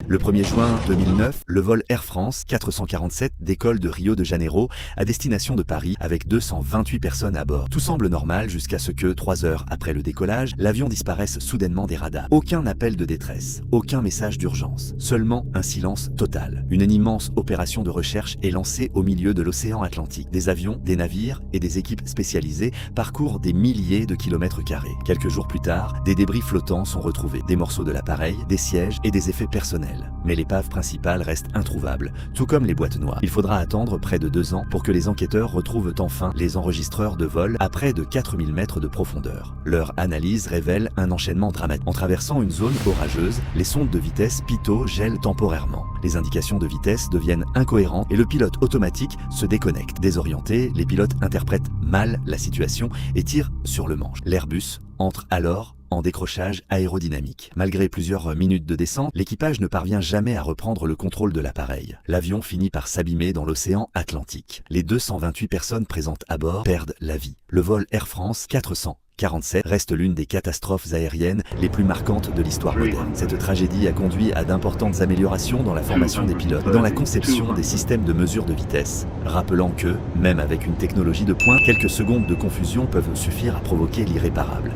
Le 1er juin 2009, le vol Air France 447 décolle de Rio de Janeiro à destination de Paris avec 228 personnes à bord. Tout semble normal jusqu'à ce que, 3 heures après le décollage, l'avion disparaisse soudainement des radars. Aucun appel de détresse, aucun message d'urgence, seulement un silence total. Une immense opération de recherche est lancée au milieu de l'océan Atlantique. Des avions, des navires et des équipes spécialisées parcourent des milliers de kilomètres carrés. Quelques jours plus tard, des débris flottants sont retrouvés, des morceaux de l'appareil, des sièges et des effets personnels. Mais l'épave principale reste introuvable, tout comme les boîtes noires. Il faudra attendre près de 2 ans pour que les enquêteurs retrouvent enfin les enregistreurs de vol à près de 4000 mètres de profondeur. Leur analyse révèle un enchaînement dramatique. En traversant une zone orageuse, les sondes de vitesse Pitot gèlent temporairement. Les indications de vitesse deviennent incohérentes et le pilote automatique se déconnecte. Désorientés, les pilotes interprètent mal la situation et tirent sur le manche. L'Airbus entre alors en décrochage aérodynamique. Malgré plusieurs minutes de descente, l'équipage ne parvient jamais à reprendre le contrôle de l'appareil. L'avion finit par s'abîmer dans l'océan Atlantique. Les 228 personnes présentes à bord perdent la vie. Le vol Air France 447 reste l'une des catastrophes aériennes les plus marquantes de l'histoire moderne. Cette tragédie a conduit à d'importantes améliorations dans la formation des pilotes et dans la conception des systèmes de mesure de vitesse, rappelant que, même avec une technologie de pointe, quelques secondes de confusion peuvent suffire à provoquer l'irréparable.